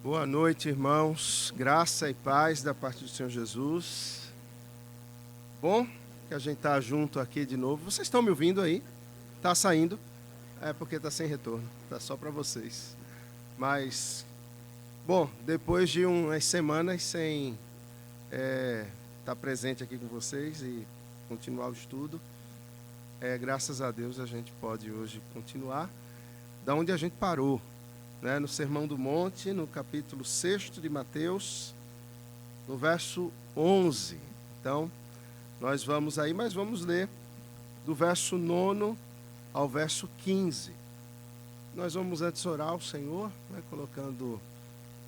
Boa noite, irmãos. Graça e paz da parte do Senhor Jesus. Bom que a gente está junto aqui de novo. Vocês estão me ouvindo aí? Está saindo? É porque está sem retorno. Está só para vocês. Mas, bom, depois de umas semanas sem estar presente aqui com vocês e continuar o estudo, graças a Deus a gente pode hoje continuar da onde a gente parou. No Sermão do Monte, no capítulo 6 de Mateus, no verso 11. Então, nós vamos aí, mas vamos ler do verso 9 ao verso 15. Nós vamos antes orar ao Senhor, colocando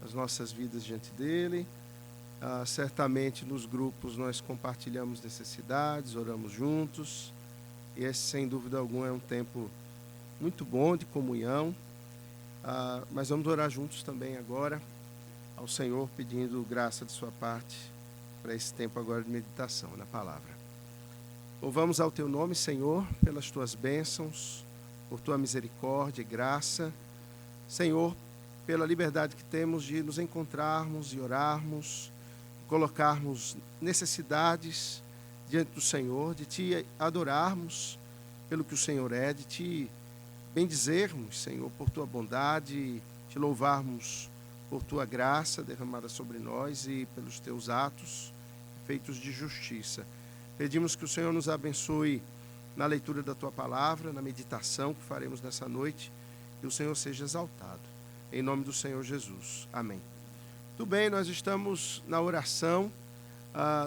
as nossas vidas diante dEle. Certamente nos grupos nós compartilhamos necessidades, oramos juntos. E esse, sem dúvida alguma, é um tempo muito bom de comunhão. Mas vamos orar juntos também agora ao Senhor, pedindo graça de sua parte para esse tempo agora de meditação na palavra. Louvamos ao teu nome, Senhor, pelas tuas bênçãos, por tua misericórdia e graça. Senhor, pela liberdade que temos de nos encontrarmos e orarmos, colocarmos necessidades diante do Senhor, de te adorarmos pelo que o Senhor é, de te bendizermos, Senhor, por tua bondade, te louvarmos por tua graça derramada sobre nós e pelos teus atos feitos de justiça. Pedimos que o Senhor nos abençoe na leitura da tua palavra, na meditação que faremos nessa noite, que o Senhor seja exaltado. Em nome do Senhor Jesus. Amém. Tudo bem, nós estamos na oração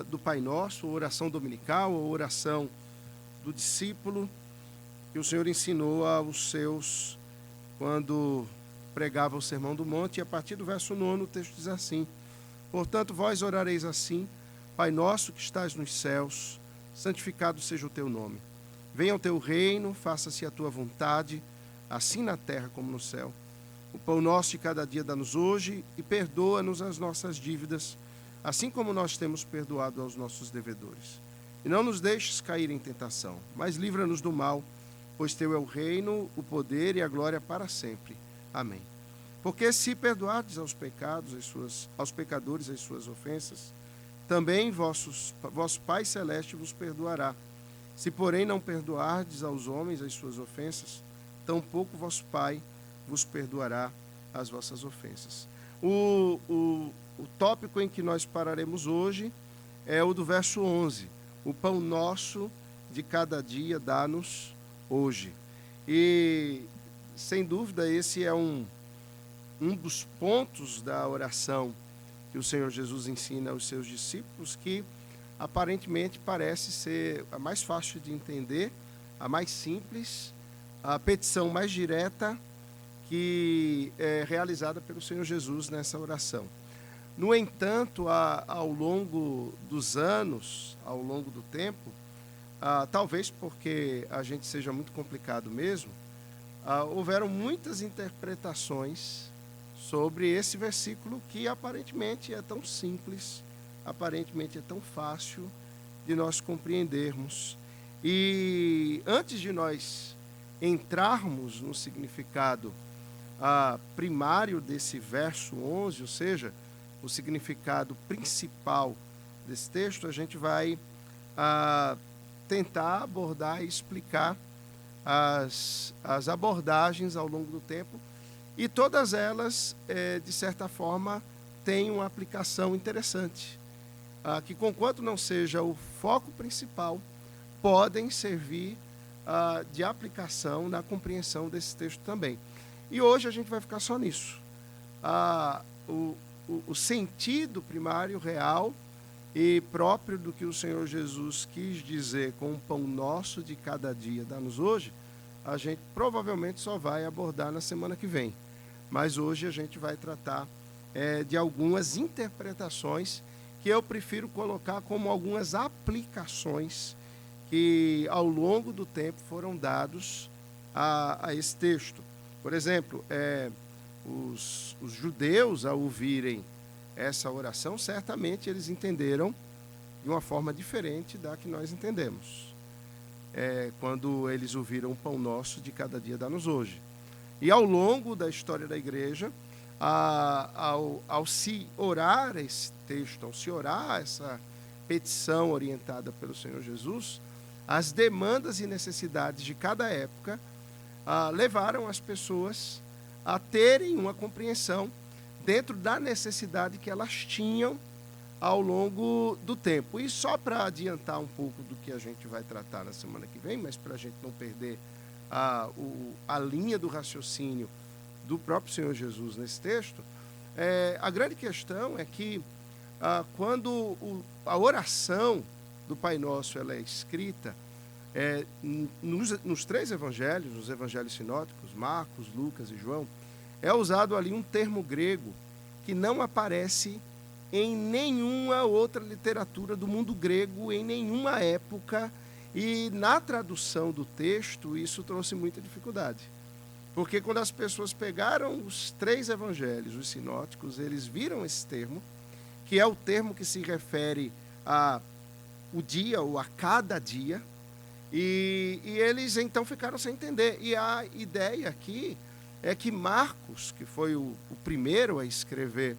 do Pai Nosso, a oração dominical, a oração do discípulo, que o Senhor ensinou aos seus quando pregava o Sermão do Monte. E a partir do verso 9 o texto diz assim: portanto, vós orareis assim: Pai nosso que estás nos céus, santificado seja o teu nome. Venha o teu reino, faça-se a tua vontade, assim na terra como no céu. O pão nosso de cada dia dá-nos hoje, e perdoa-nos as nossas dívidas, assim como nós temos perdoado aos nossos devedores. E não nos deixes cair em tentação, mas livra-nos do mal, pois teu é o reino, o poder e a glória para sempre. Amém. Porque se perdoardes aos pecadores as suas ofensas, também vosso Pai Celeste vos perdoará. Se, porém, não perdoardes aos homens as suas ofensas, tampouco vosso Pai vos perdoará as vossas ofensas. O tópico em que nós pararemos hoje é o do verso 11. O pão nosso de cada dia dá-nos hoje. E, sem dúvida, esse é um dos pontos da oração que o Senhor Jesus ensina aos seus discípulos, que aparentemente parece ser a mais fácil de entender, a mais simples, a petição mais direta que é realizada pelo Senhor Jesus nessa oração. No entanto, ao longo dos anos, ao longo do tempo, talvez porque a gente seja muito complicado mesmo, houveram muitas interpretações sobre esse versículo que aparentemente é tão simples, aparentemente é tão fácil de nós compreendermos. E antes de nós entrarmos no significado primário desse verso 11, ou seja, o significado principal desse texto, a gente vai tentar abordar e explicar as abordagens ao longo do tempo, e todas elas, de certa forma, têm uma aplicação interessante, que, conquanto não seja o foco principal, podem servir de aplicação na compreensão desse texto também. E hoje a gente vai ficar só nisso. O sentido primário, real e próprio do que o Senhor Jesus quis dizer com o pão nosso de cada dia dá-nos hoje, a gente provavelmente só vai abordar na semana que vem. Mas hoje a gente vai tratar de algumas interpretações que eu prefiro colocar como algumas aplicações que ao longo do tempo foram dados a esse texto. Por exemplo, os judeus, ao ouvirem essa oração, certamente eles entenderam de uma forma diferente da que nós entendemos. Quando eles ouviram o pão nosso de cada dia dá-nos hoje. E ao longo da história da igreja, ao se orar esse texto, ao se orar essa petição orientada pelo Senhor Jesus, as demandas e necessidades de cada época levaram as pessoas a terem uma compreensão dentro da necessidade que elas tinham ao longo do tempo. E só para adiantar um pouco do que a gente vai tratar na semana que vem, mas para a gente não perder a linha do raciocínio do próprio Senhor Jesus nesse texto, a grande questão é que quando a oração do Pai Nosso ela é escrita, nos três evangelhos, nos evangelhos sinóticos, Marcos, Lucas e João, é usado ali um termo grego que não aparece em nenhuma outra literatura do mundo grego, em nenhuma época, e na tradução do texto isso trouxe muita dificuldade. Porque quando as pessoas pegaram os três evangelhos, os sinóticos, eles viram esse termo, que é o termo que se refere ao dia ou a cada dia, e eles então ficaram sem entender. E a ideia aqui é que Marcos, que foi o primeiro a escrever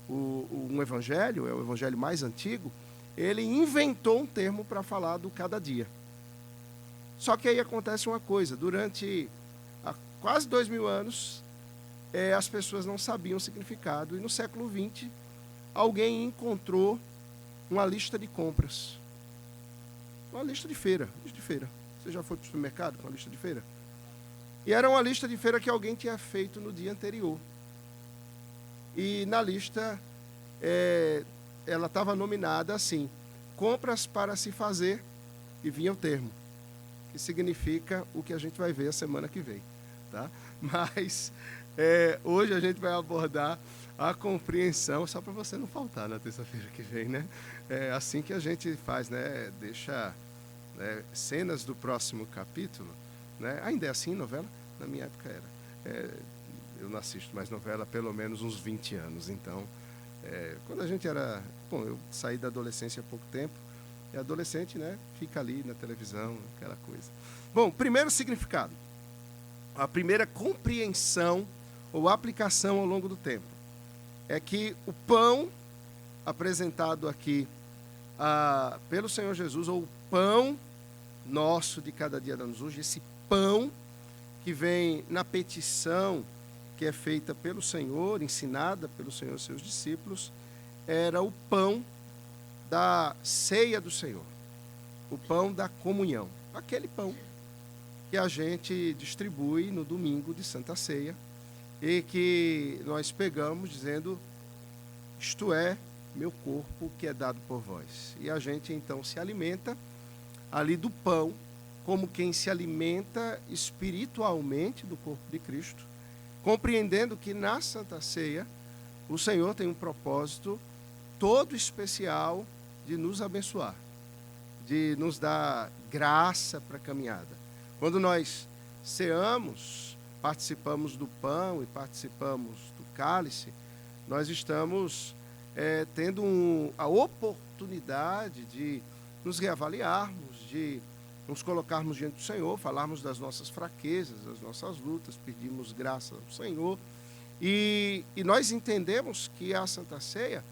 um evangelho, é o evangelho mais antigo, ele inventou um termo para falar do cada dia. Só que aí acontece uma coisa, durante quase 2000 anos, as pessoas não sabiam o significado, e no século XX, alguém encontrou uma lista de compras. Uma lista de feira. Você já foi para o supermercado com a lista de feira? E era uma lista de feira que alguém tinha feito no dia anterior. E na lista, ela estava nominada assim, compras para se fazer, e vinha o termo, que significa o que a gente vai ver a semana que vem. Tá? Mas hoje a gente vai abordar a compreensão, só para você não faltar na terça-feira que vem, né? É assim que a gente faz, né? Deixa cenas do próximo capítulo, né? Ainda é assim novela? Na minha época era. Eu não assisto mais novela há pelo menos uns 20 anos, então, quando a gente era... Bom, eu saí da adolescência há pouco tempo, e adolescente, né? Fica ali na televisão, aquela coisa. Bom, primeiro significado. A primeira compreensão ou aplicação ao longo do tempo é que o pão apresentado aqui pelo Senhor Jesus, ou o pão nosso de cada dia dá-nos hoje, esse pão que vem na petição que é feita pelo Senhor, ensinada pelo Senhor aos seus discípulos, era o pão da ceia do Senhor, o pão da comunhão, aquele pão que a gente distribui no domingo de Santa Ceia e que nós pegamos dizendo, isto é meu corpo que é dado por vós. E a gente então se alimenta ali do pão, como quem se alimenta espiritualmente do corpo de Cristo, compreendendo que na Santa Ceia o Senhor tem um propósito todo especial de nos abençoar, de nos dar graça para a caminhada. Quando nós ceamos, participamos do pão e participamos do cálice, nós estamos tendo a oportunidade de nos reavaliarmos, de nos colocarmos diante do Senhor, falarmos das nossas fraquezas, das nossas lutas, pedirmos graça ao Senhor. E nós entendemos que a Santa Ceia,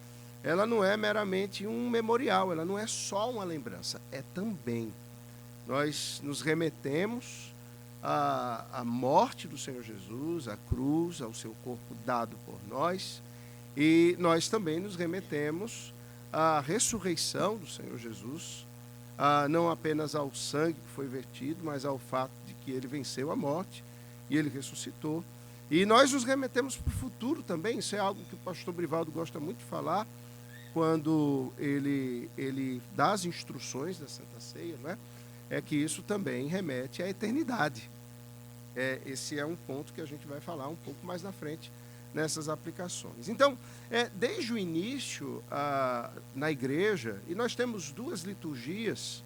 ela não é meramente um memorial, ela não é só uma lembrança, é também. Nós nos remetemos à morte do Senhor Jesus, à cruz, ao seu corpo dado por nós, e nós também nos remetemos à ressurreição do Senhor Jesus, não apenas ao sangue que foi vertido, mas ao fato de que ele venceu a morte e ele ressuscitou. E nós nos remetemos para o futuro também, isso é algo que o pastor Brivaldo gosta muito de falar, quando ele dá as instruções da Santa Ceia, não é? É que isso também remete à eternidade. Esse é um ponto que a gente vai falar um pouco mais na frente nessas aplicações. Então, desde o início na igreja, e nós temos duas liturgias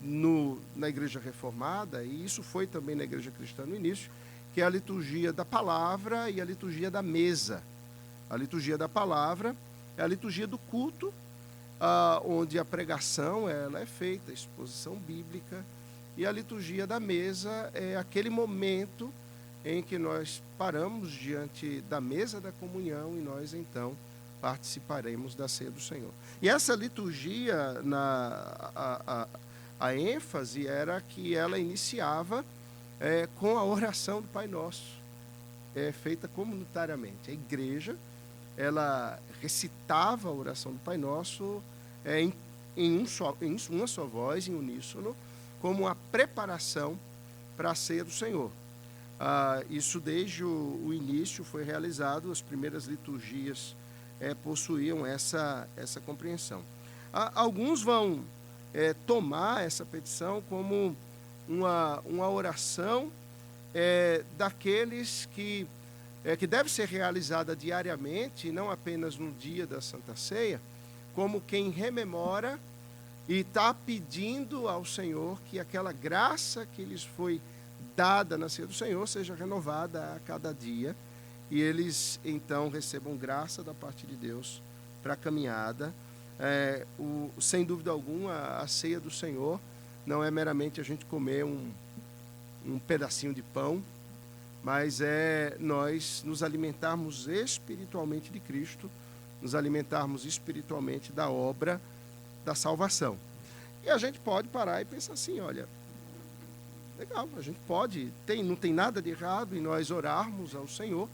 na igreja reformada, e isso foi também na igreja cristã no início, que é a liturgia da palavra e a liturgia da mesa. A liturgia da palavra é a liturgia do culto, onde a pregação ela é feita, a exposição bíblica, e a liturgia da mesa é aquele momento em que nós paramos diante da mesa da comunhão e nós então participaremos da ceia do Senhor. E essa liturgia, a ênfase era que ela iniciava com a oração do Pai Nosso, feita comunitariamente. A igreja, ela recitava a oração do Pai Nosso em uma só voz, em uníssono, como uma preparação para a ceia do Senhor. Isso desde o início foi realizado, as primeiras liturgias possuíam essa compreensão. Alguns vão tomar essa petição como uma oração daqueles que deve ser realizada diariamente, não apenas no dia da Santa Ceia, como quem rememora e está pedindo ao Senhor que aquela graça que lhes foi dada na ceia do Senhor seja renovada a cada dia, e eles então recebam graça da parte de Deus para a caminhada. Sem dúvida alguma, a ceia do Senhor não é meramente a gente comer um pedacinho de pão, mas é nós nos alimentarmos espiritualmente de Cristo, nos alimentarmos espiritualmente da obra da salvação. E a gente pode parar e pensar assim, olha, legal, a gente pode, não tem nada de errado em nós orarmos ao Senhor,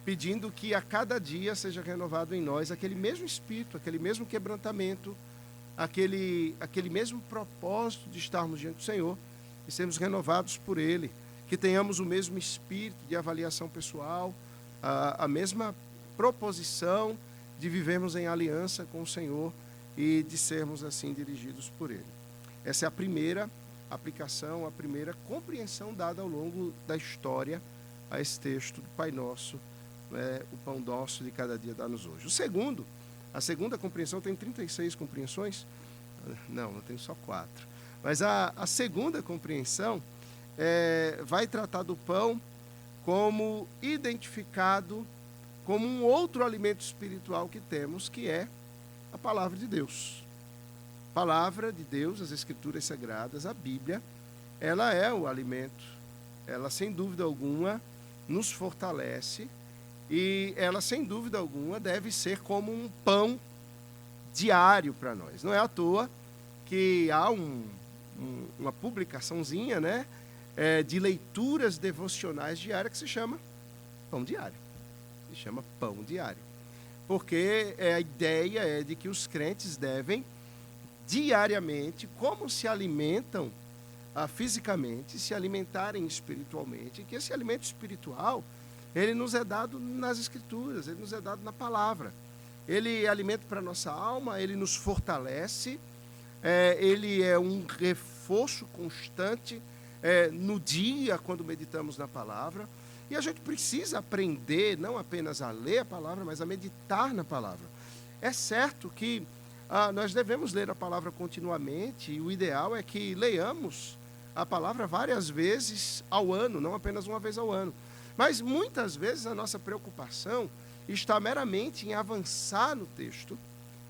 pedindo que a cada dia seja renovado em nós aquele mesmo espírito, aquele mesmo quebrantamento, aquele mesmo propósito de estarmos diante do Senhor e sermos renovados por Ele, que tenhamos o mesmo espírito de avaliação pessoal, a mesma proposição de vivermos em aliança com o Senhor e de sermos assim dirigidos por Ele. Essa é a primeira aplicação, a primeira compreensão dada ao longo da história a esse texto do Pai Nosso, o pão nosso de cada dia dá-nos hoje. A segunda compreensão tem 36 compreensões? Não, eu tenho só 4. Mas a segunda compreensão vai tratar do pão como identificado como um outro alimento espiritual que temos, que é a palavra de Deus. A palavra de Deus, as Escrituras Sagradas, a Bíblia, ela é o alimento. Ela, sem dúvida alguma, nos fortalece e ela, sem dúvida alguma, deve ser como um pão diário para nós. Não é à toa que há uma publicaçãozinha, né, de leituras devocionais diárias que se chama Pão Diário. Se chama Pão Diário. Porque a ideia é de que os crentes devem, diariamente, como se alimentam fisicamente, se alimentarem espiritualmente, e que esse alimento espiritual, ele nos é dado nas Escrituras, ele nos é dado na palavra. Ele é alimento para a nossa alma, ele nos fortalece, ele é um reforço constante no dia, quando meditamos na palavra. E a gente precisa aprender, não apenas a ler a palavra, mas a meditar na palavra. É certo que nós devemos ler a palavra continuamente, e o ideal é que leiamos a palavra várias vezes ao ano, não apenas uma vez ao ano. Mas muitas vezes a nossa preocupação está meramente em avançar no texto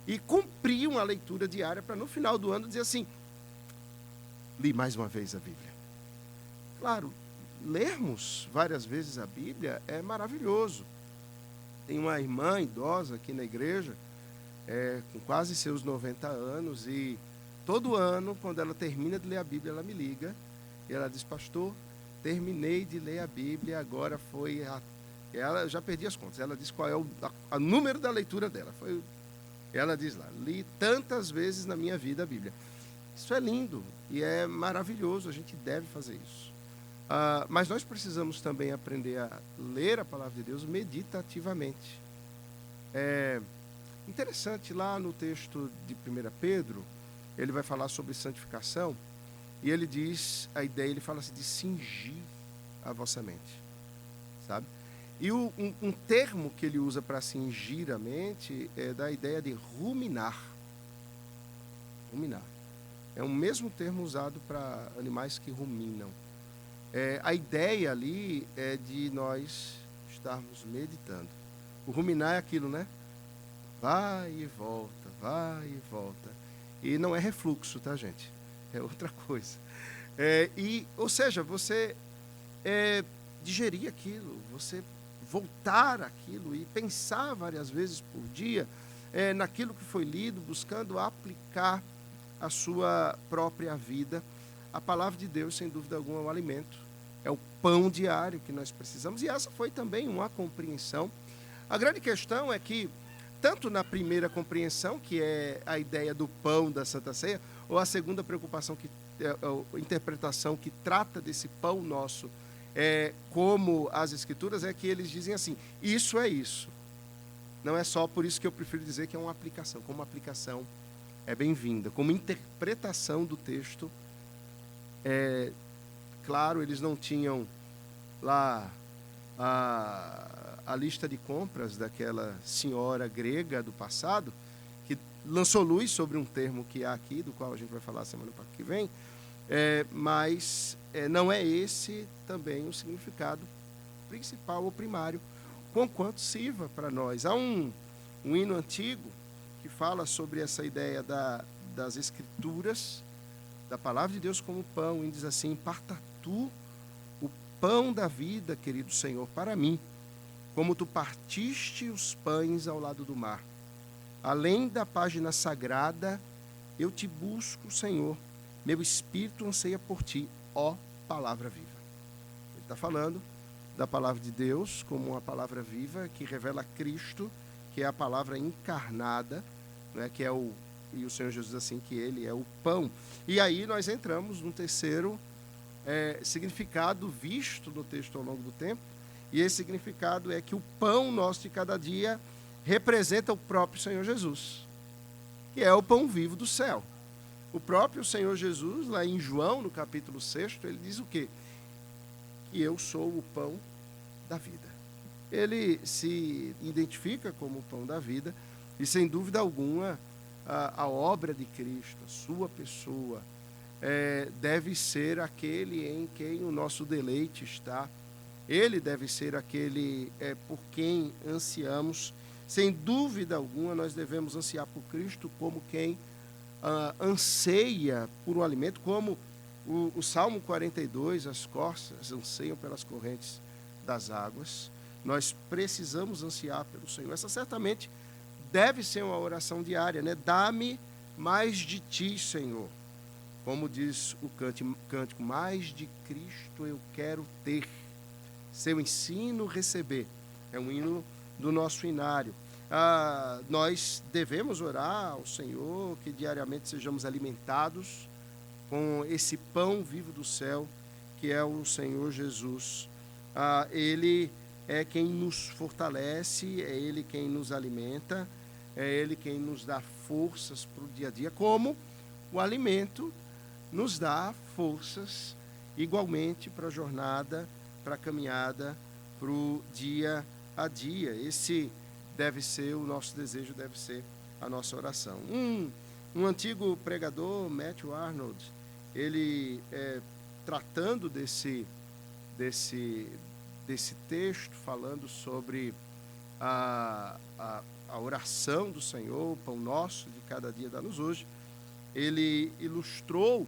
e cumprir uma leitura diária para no final do ano dizer assim, li mais uma vez a Bíblia. Claro, lermos várias vezes a Bíblia é maravilhoso. Tem uma irmã idosa aqui na igreja, com quase seus 90 anos, e todo ano, quando ela termina de ler a Bíblia, ela me liga e ela diz, pastor, terminei de ler a Bíblia, agora foi ela já perdi as contas, ela diz qual é o número da leitura dela. Ela diz lá, li tantas vezes na minha vida a Bíblia. Isso é lindo e é maravilhoso, a gente deve fazer isso. Mas nós precisamos também aprender a ler a palavra de Deus meditativamente. Interessante, lá no texto de 1 Pedro, ele vai falar sobre santificação, e ele diz, ele fala assim, de cingir a vossa mente, sabe? E um termo que ele usa para cingir a mente é da ideia de ruminar. Ruminar. É o mesmo termo usado para animais que ruminam. A ideia ali é de nós estarmos meditando. O ruminar é aquilo, né? Vai e volta, vai e volta. E não é refluxo, tá, gente? É outra coisa. Ou seja, você, digerir aquilo, você voltar aquilo e pensar várias vezes por dia naquilo que foi lido, buscando aplicar a sua própria vida. A palavra de Deus, sem dúvida alguma, é um alimento, é o pão diário que nós precisamos, e essa foi também uma compreensão. A grande questão é que, tanto na primeira compreensão, que é a ideia do pão da Santa Ceia, ou a segunda preocupação, interpretação que trata desse pão nosso, como as Escrituras, é que eles dizem assim, isso é isso. Não é só por isso que eu prefiro dizer que é uma aplicação, como uma aplicação é bem-vinda, como interpretação do texto. Claro, eles não tinham lá a lista de compras daquela senhora grega do passado, que lançou luz sobre um termo que há aqui, do qual a gente vai falar semana que vem, mas não é esse também o significado principal ou primário, conquanto sirva para nós. Há um hino antigo que fala sobre essa ideia das Escrituras, da palavra de Deus como pão, e diz assim, parta tu o pão da vida, querido Senhor, para mim, como tu partiste os pães ao lado do mar. Além da página sagrada, eu te busco, Senhor, meu espírito anseia por ti, ó palavra viva. Ele está falando da palavra de Deus como uma palavra viva que revela Cristo, que é a palavra encarnada, né, e o Senhor Jesus diz assim, que ele é o pão. E aí nós entramos num terceiro significado visto no texto ao longo do tempo, e esse significado é que o pão nosso de cada dia representa o próprio Senhor Jesus, que é o pão vivo do céu. O próprio Senhor Jesus, lá em João, no capítulo 6, ele diz o quê? Que eu sou o pão da vida. Ele se identifica como o pão da vida, e sem dúvida alguma, a obra de Cristo, a sua pessoa, deve ser aquele em quem o nosso deleite está. Ele deve ser aquele por quem ansiamos. Sem dúvida alguma, nós devemos ansiar por Cristo como quem anseia por um alimento, como o Salmo 42, as corças anseiam pelas correntes das águas. Nós precisamos ansiar pelo Senhor. Essa certamente deve ser uma oração diária, né? Dá-me mais de ti, Senhor. Como diz o cântico, mais de Cristo eu quero ter. Seu ensino receber. É um hino do nosso inário. Nós devemos orar ao Senhor que diariamente sejamos alimentados com esse pão vivo do céu, que é o Senhor Jesus. Ele é quem nos fortalece, é Ele quem nos alimenta, é Ele quem nos dá forças para o dia a dia, como o alimento nos dá forças igualmente para a jornada, para a caminhada, para o dia a dia. Esse deve ser o nosso desejo, deve ser a nossa oração. Um antigo pregador, Matthew Arnold, ele tratando desse texto, falando sobre a oração do Senhor, o pão nosso de cada dia dá-nos hoje, ele ilustrou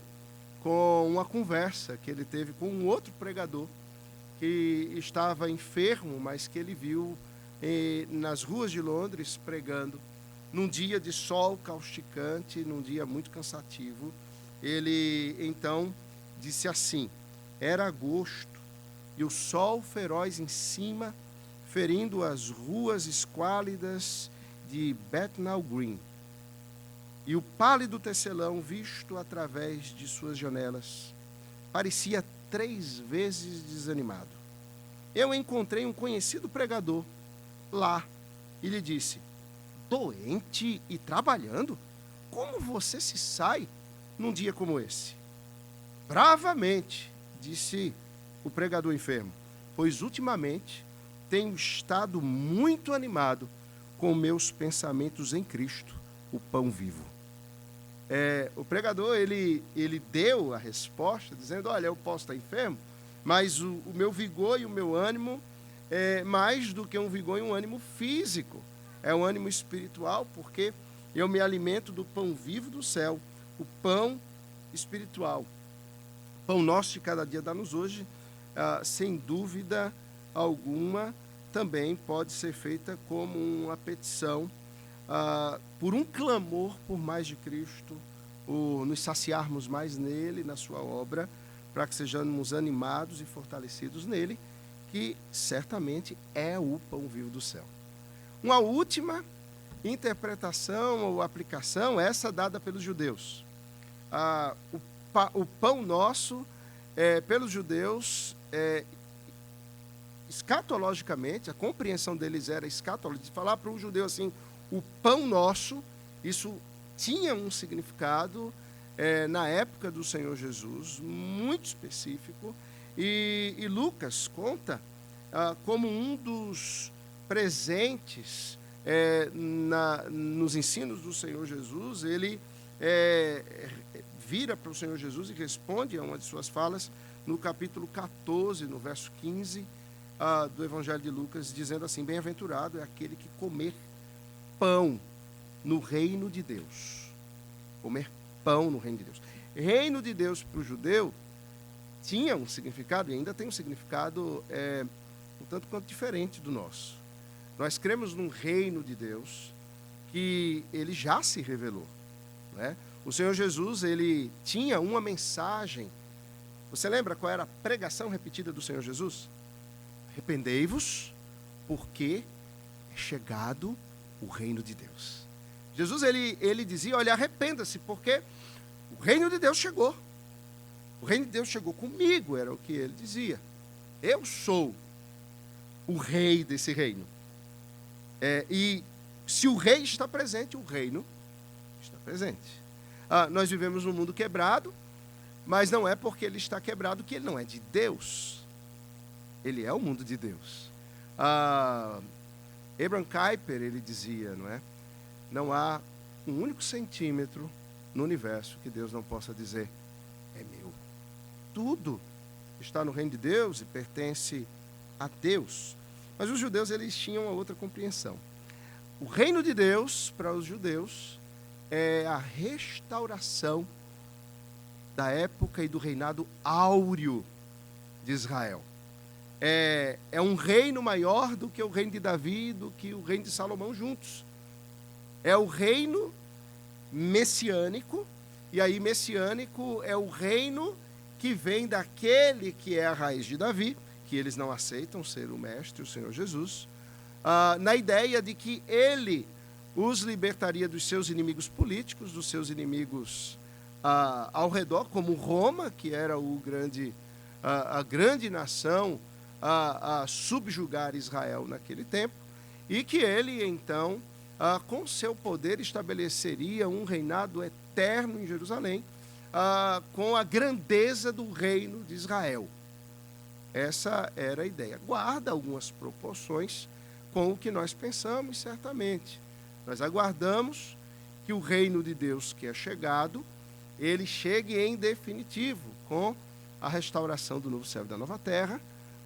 com uma conversa que ele teve com um outro pregador que estava enfermo, mas que ele viu nas ruas de Londres pregando, num dia de sol causticante, num dia muito cansativo. Ele então disse assim: era agosto e o sol feroz em cima, ferindo as ruas esquálidas de Bethnal Green. E o pálido tecelão, visto através de suas janelas, parecia 3 vezes desanimado. Eu encontrei um conhecido pregador lá e lhe disse: doente e trabalhando? Como você se sai num dia como esse? Bravamente, disse o pregador enfermo, pois ultimamente tenho estado muito animado com meus pensamentos em Cristo, o pão vivo. O pregador, ele deu a resposta, dizendo: olha, eu posso estar enfermo, mas o meu vigor e o meu ânimo é mais do que um vigor e um ânimo físico, é um ânimo espiritual, porque eu me alimento do pão vivo do céu, o pão espiritual. Pão nosso de cada dia dá-nos hoje, sem dúvida alguma, também pode ser feita como uma petição por um clamor por mais de Cristo, nos saciarmos mais nele, na sua obra, para que sejamos animados e fortalecidos nele, que certamente é o pão vivo do céu. Uma última interpretação ou aplicação, essa dada pelos judeus. O pão nosso, pelos judeus, escatologicamente, a compreensão deles era escatológica. Falar para um judeu assim, o pão nosso, isso tinha um significado na época do Senhor Jesus, muito específico, e Lucas conta como um dos presentes nos ensinos do Senhor Jesus. Ele vira para o Senhor Jesus e responde a uma de suas falas no capítulo 14, no verso 15 do Evangelho de Lucas, dizendo assim: bem-aventurado é aquele que comer pão no reino de Deus. Comer pão no reino de Deus. Reino de Deus para o judeu tinha um significado, e ainda tem um significado um tanto quanto diferente do nosso. Nós cremos num reino de Deus que ele já se revelou, né? O Senhor Jesus, ele tinha uma mensagem. Você lembra qual era a pregação repetida do Senhor Jesus? Arrependei-vos, porque é chegado o reino de Deus. Jesus, ele dizia, olha, arrependa-se, porque o reino de Deus chegou. O reino de Deus chegou comigo, era o que ele dizia. Eu sou o rei desse reino. E se o rei está presente, o reino está presente. Nós vivemos num mundo quebrado, mas não é porque ele está quebrado que ele não é de Deus. Ele é o mundo de Deus. Abraham Kuyper, ele dizia, não é? Não há um único centímetro no universo que Deus não possa dizer, é meu. Tudo está no reino de Deus e pertence a Deus. Mas os judeus, eles tinham uma outra compreensão. O reino de Deus, para os judeus, é a restauração da época e do reinado áureo de Israel. É um reino maior do que o reino de Davi, do que o reino de Salomão juntos. É o reino messiânico, e aí messiânico é o reino que vem daquele que é a raiz de Davi, que eles não aceitam ser o mestre, o Senhor Jesus, na ideia de que ele os libertaria dos seus inimigos políticos, dos seus inimigos ao redor, como Roma, que era a grande nação a subjugar Israel naquele tempo, e que ele, então, com seu poder, estabeleceria um reinado eterno em Jerusalém, com a grandeza do reino de Israel. Essa era a ideia. Guarda algumas proporções com o que nós pensamos, certamente. Nós aguardamos que o reino de Deus que é chegado, ele chegue em definitivo, com a restauração do novo céu e da nova terra,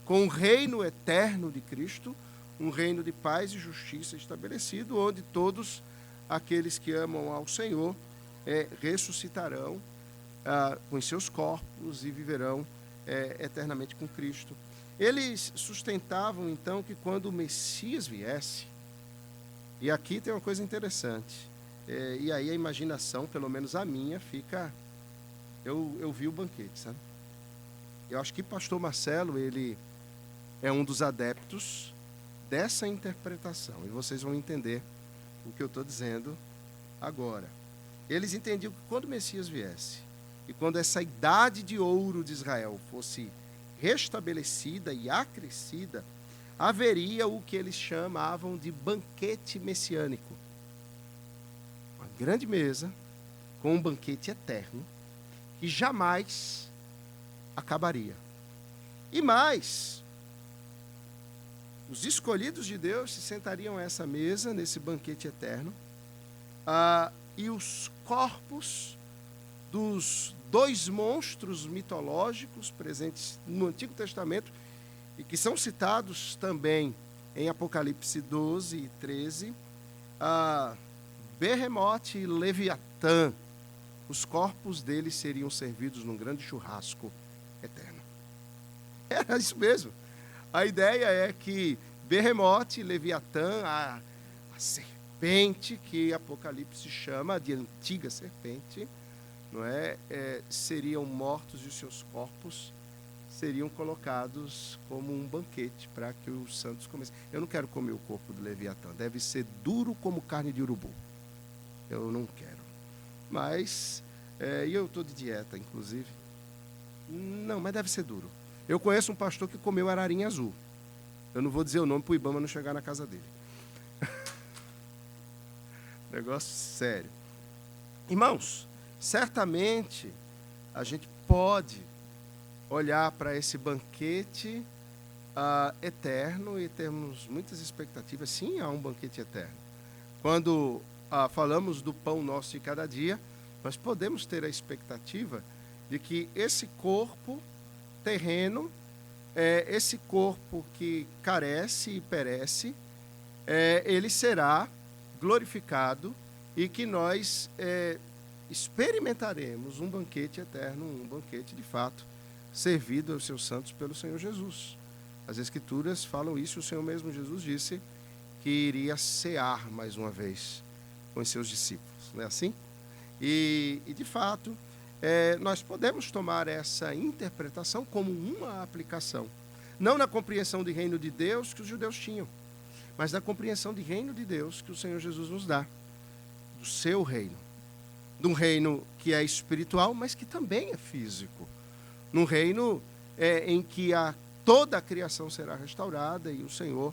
com o reino eterno de Cristo, um reino de paz e justiça estabelecido, onde todos aqueles que amam ao Senhor ressuscitarão com os seus corpos e viverão eternamente com Cristo. Eles sustentavam, então, que quando o Messias viesse, e aqui tem uma coisa interessante, e aí a imaginação, pelo menos a minha, fica... Eu vi o banquete, sabe? Eu acho que pastor Marcelo, ele é um dos adeptos dessa interpretação, e vocês vão entender o que eu estou dizendo agora. Eles entendiam que quando o Messias viesse, e quando essa idade de ouro de Israel fosse restabelecida e acrescida, haveria o que eles chamavam de banquete messiânico. Uma grande mesa com um banquete eterno que jamais acabaria. E mais, os escolhidos de Deus se sentariam a essa mesa, nesse banquete eterno, e os corpos dos dois monstros mitológicos presentes no Antigo Testamento e que são citados também em Apocalipse 12 e 13, Behemoth e Leviatã, os corpos deles seriam servidos num grande churrasco eterno. Era isso mesmo. A ideia é que Behemoth, Leviatã, a serpente, que Apocalipse chama de antiga serpente, não é? Seriam mortos e os seus corpos seriam colocados como um banquete para que os santos comessem. Eu não quero comer o corpo do Leviatã, deve ser duro como carne de urubu. Eu não quero. Mas, e eu estou de dieta, inclusive. Não, mas deve ser duro. Eu conheço um pastor que comeu ararinha azul. Eu não vou dizer o nome para o Ibama não chegar na casa dele. Negócio sério. Irmãos, certamente a gente pode olhar para esse banquete eterno e termos muitas expectativas. Sim, há um banquete eterno. Quando falamos do pão nosso de cada dia, nós podemos ter a expectativa de que esse corpo terreno, esse corpo que carece e perece, ele será glorificado e que nós experimentaremos um banquete eterno, um banquete de fato, servido aos seus santos pelo Senhor Jesus. As Escrituras falam isso, o Senhor mesmo Jesus disse que iria cear mais uma vez com os seus discípulos, não é assim? E de fato, nós podemos tomar essa interpretação como uma aplicação, não na compreensão de reino de Deus que os judeus tinham, mas na compreensão de reino de Deus que o Senhor Jesus nos dá, do seu reino, de um reino que é espiritual, mas que também é físico, num reino em que toda a criação será restaurada e o Senhor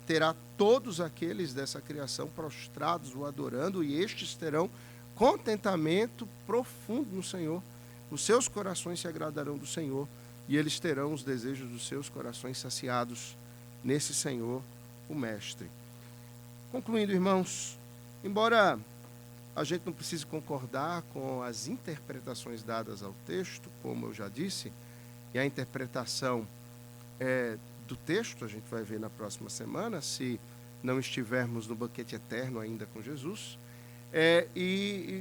terá todos aqueles dessa criação prostrados o adorando, e estes terão contentamento profundo no Senhor. Os seus corações se agradarão do Senhor e eles terão os desejos dos seus corações saciados nesse Senhor, o Mestre. Concluindo, irmãos, embora a gente não precise concordar com as interpretações dadas ao texto, como eu já disse, e a interpretação do texto a gente vai ver na próxima semana, se não estivermos no banquete eterno ainda com Jesus.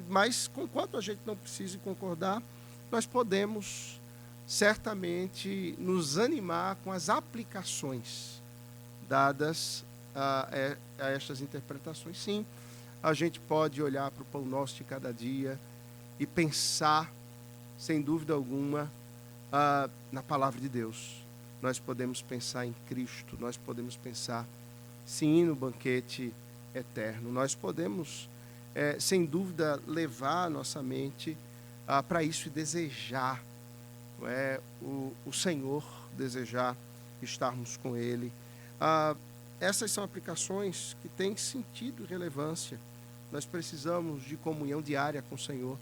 Mas, conquanto a gente não precise concordar, nós podemos certamente nos animar com as aplicações dadas a estas interpretações. Sim, a gente pode olhar para o pão nosso de cada dia e pensar, sem dúvida alguma, na palavra de Deus. Nós podemos pensar em Cristo, nós podemos pensar, sim, no banquete eterno. Nós podemos, sem dúvida, levar a nossa mente para isso e desejar o Senhor, desejar estarmos com Ele. Essas são aplicações que têm sentido e relevância. Nós precisamos de comunhão diária com o Senhor.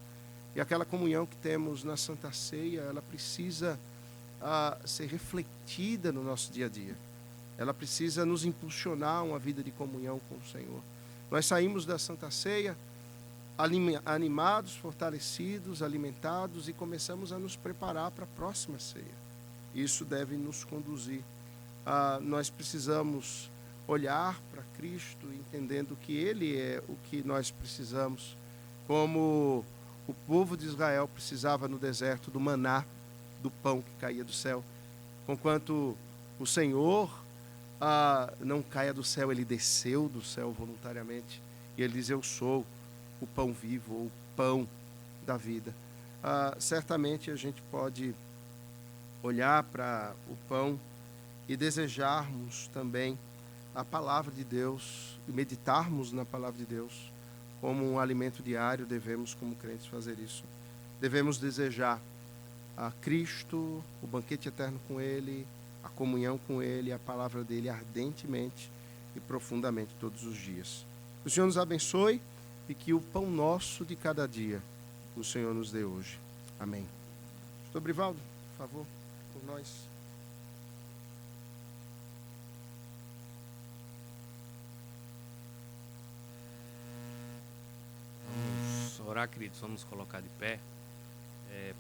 E aquela comunhão que temos na Santa Ceia, ela precisa ser refletida no nosso dia a dia. Ela precisa nos impulsionar a uma vida de comunhão com o Senhor. Nós saímos da Santa Ceia animados, fortalecidos, alimentados e começamos a nos preparar para a próxima ceia. Isso deve nos conduzir. Nós precisamos olhar para Cristo, entendendo que Ele é o que nós precisamos, como o povo de Israel precisava no deserto do maná, do pão que caía do céu. Conquanto o Senhor não caia do céu, Ele desceu do céu voluntariamente. E Ele diz, eu sou o pão vivo, ou o pão da vida. Certamente a gente pode olhar para o pão e desejarmos também a palavra de Deus, e meditarmos na palavra de Deus como um alimento diário. Devemos, como crentes, fazer isso. Devemos desejar a Cristo, o banquete eterno com Ele, a comunhão com Ele, a palavra dEle ardentemente e profundamente todos os dias. Que o Senhor nos abençoe e que o pão nosso de cada dia o Senhor nos dê hoje. Amém. Pastor Brivaldo, por favor, por nós. Vamos orar, queridos, vamos colocar de pé.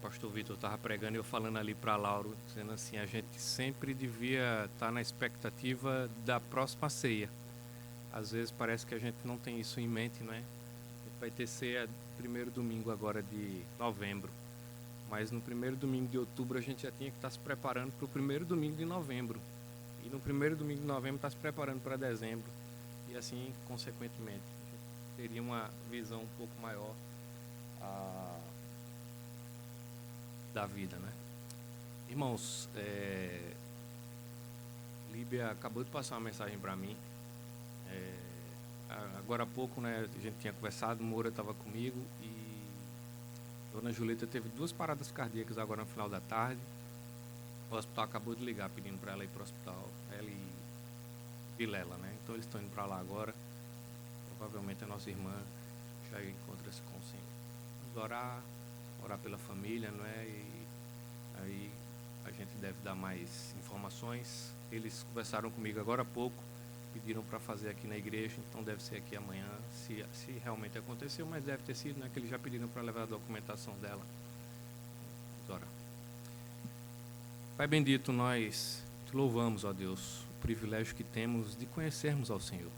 Pastor Vitor estava pregando e eu falando ali para Lauro, dizendo assim, a gente sempre devia estar na expectativa da próxima ceia. Às vezes parece que a gente não tem isso em mente, né? Vai ter ceia primeiro domingo agora de novembro, mas no primeiro domingo de outubro a gente já tinha que estar se preparando para o primeiro domingo de novembro. E no primeiro domingo de novembro está se preparando para dezembro. E assim, consequentemente, a gente teria uma visão um pouco maior da vida, né? Irmãos, Líbia acabou de passar uma mensagem para mim. Agora há pouco, né, a gente tinha conversado, Moura estava comigo e Dona Julita teve 2 paradas cardíacas agora no final da tarde. O hospital acabou de ligar pedindo para ela ir para o hospital, ela e Vilela, né? Então eles estão indo para lá agora. Provavelmente a nossa irmã já encontra-se com o Senhor. Vamos orar pela família, não é? E aí a gente deve dar mais informações. Eles conversaram comigo agora há pouco, pediram para fazer aqui na igreja, então deve ser aqui amanhã, se realmente aconteceu, mas deve ter sido, né? Que eles já pediram para levar a documentação dela. Vamos orar. Pai bendito, nós te louvamos, ó Deus, o privilégio que temos de conhecermos ao Senhor.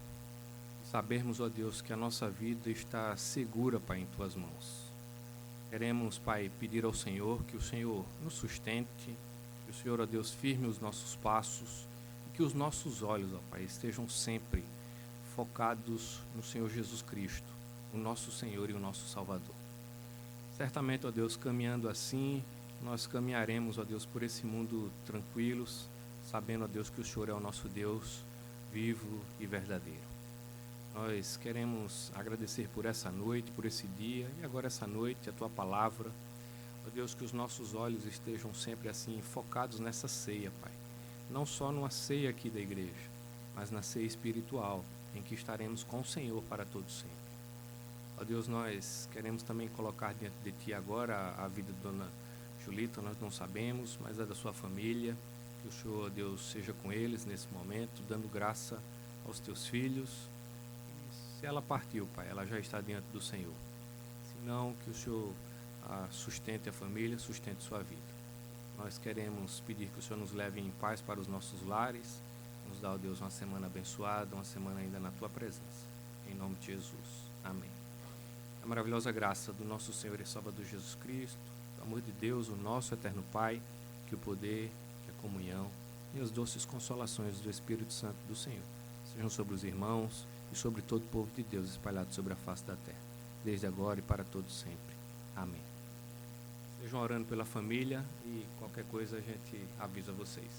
Sabermos, ó Deus, que a nossa vida está segura, Pai, em Tuas mãos. Queremos, Pai, pedir ao Senhor que o Senhor nos sustente, que o Senhor, ó Deus, firme os nossos passos e que os nossos olhos, ó Pai, estejam sempre focados no Senhor Jesus Cristo, o nosso Senhor e o nosso Salvador. Certamente, ó Deus, caminhando assim, nós caminharemos, ó Deus, por esse mundo tranquilos, sabendo, ó Deus, que o Senhor é o nosso Deus vivo e verdadeiro. Nós queremos agradecer por essa noite, por esse dia e agora essa noite, a Tua palavra. Ó Deus, que os nossos olhos estejam sempre assim focados nessa ceia, Pai. Não só numa ceia aqui da igreja, mas na ceia espiritual, em que estaremos com o Senhor para todo sempre. Ó Deus, nós queremos também colocar diante de Ti agora a vida de Dona Julita, nós não sabemos, mas é da sua família. Que o Senhor, Deus, seja com eles nesse momento, dando graça aos Teus filhos. E se ela partiu, Pai, ela já está diante do Senhor. Se não, que o Senhor sustente a família, sustente sua vida. Nós queremos pedir que o Senhor nos leve em paz para os nossos lares, nos dá, ó Deus, uma semana abençoada, uma semana ainda na Tua presença. Em nome de Jesus. Amém. A maravilhosa graça do nosso Senhor e Salvador Jesus Cristo, o amor de Deus, o nosso eterno Pai, que o poder, que a comunhão e as doces consolações do Espírito Santo do Senhor sejam sobre os irmãos e sobre todo o povo de Deus espalhado sobre a face da terra, desde agora e para todos sempre. Amém. Estejam orando pela família e qualquer coisa a gente avisa vocês.